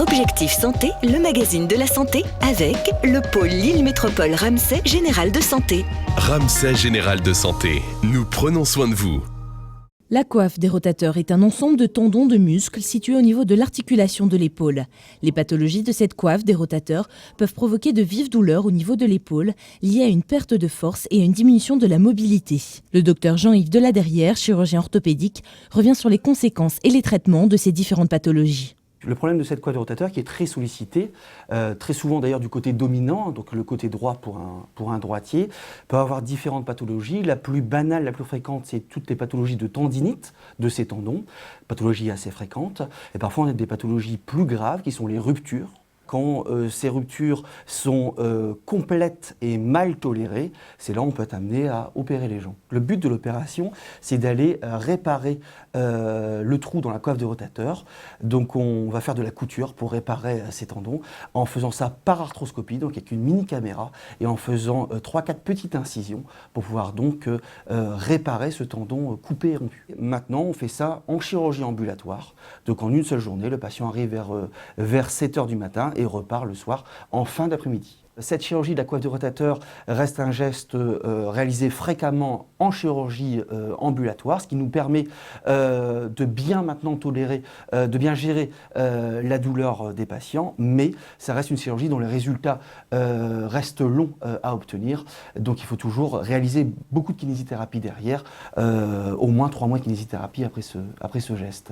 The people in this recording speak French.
Objectif Santé, le magazine de la santé, avec le pôle Lille Métropole Ramsay Général de Santé. Ramsay Général de Santé, nous prenons soin de vous. La coiffe des rotateurs est un ensemble de tendons de muscles situés au niveau de l'articulation de l'épaule. Les pathologies de cette coiffe des rotateurs peuvent provoquer de vives douleurs au niveau de l'épaule, liées à une perte de force et à une diminution de la mobilité. Le docteur Jean-Yves Deladerrière, chirurgien orthopédique, revient sur les conséquences et les traitements de ces différentes pathologies. Le problème de cette coiffe de rotateur qui est très sollicitée, très souvent d'ailleurs du côté dominant, donc le côté droit pour un droitier, peut avoir différentes pathologies. La plus banale, la plus fréquente, c'est toutes les pathologies de tendinite de ces tendons, pathologie assez fréquente. Et parfois on a des pathologies plus graves qui sont les ruptures. Quand ces ruptures sont complètes et mal tolérées, c'est là où on peut être amené à opérer les gens. Le but de l'opération, c'est d'aller réparer le trou dans la coiffe de rotateur. Donc on va faire de la couture pour réparer ces tendons en faisant ça par arthroscopie, donc avec une mini caméra, et en faisant 3-4 petites incisions pour pouvoir donc réparer ce tendon coupé et rompu. Maintenant, on fait ça en chirurgie ambulatoire. Donc en une seule journée, le patient arrive vers 7 h du matin et repart le soir en fin d'après-midi. Cette chirurgie de la coiffe de rotateur reste un geste réalisé fréquemment en chirurgie ambulatoire, ce qui nous permet de bien maintenant tolérer, de bien gérer la douleur des patients, mais ça reste une chirurgie dont les résultats restent longs à obtenir. Donc il faut toujours réaliser beaucoup de kinésithérapie derrière, au moins 3 mois de kinésithérapie après ce geste.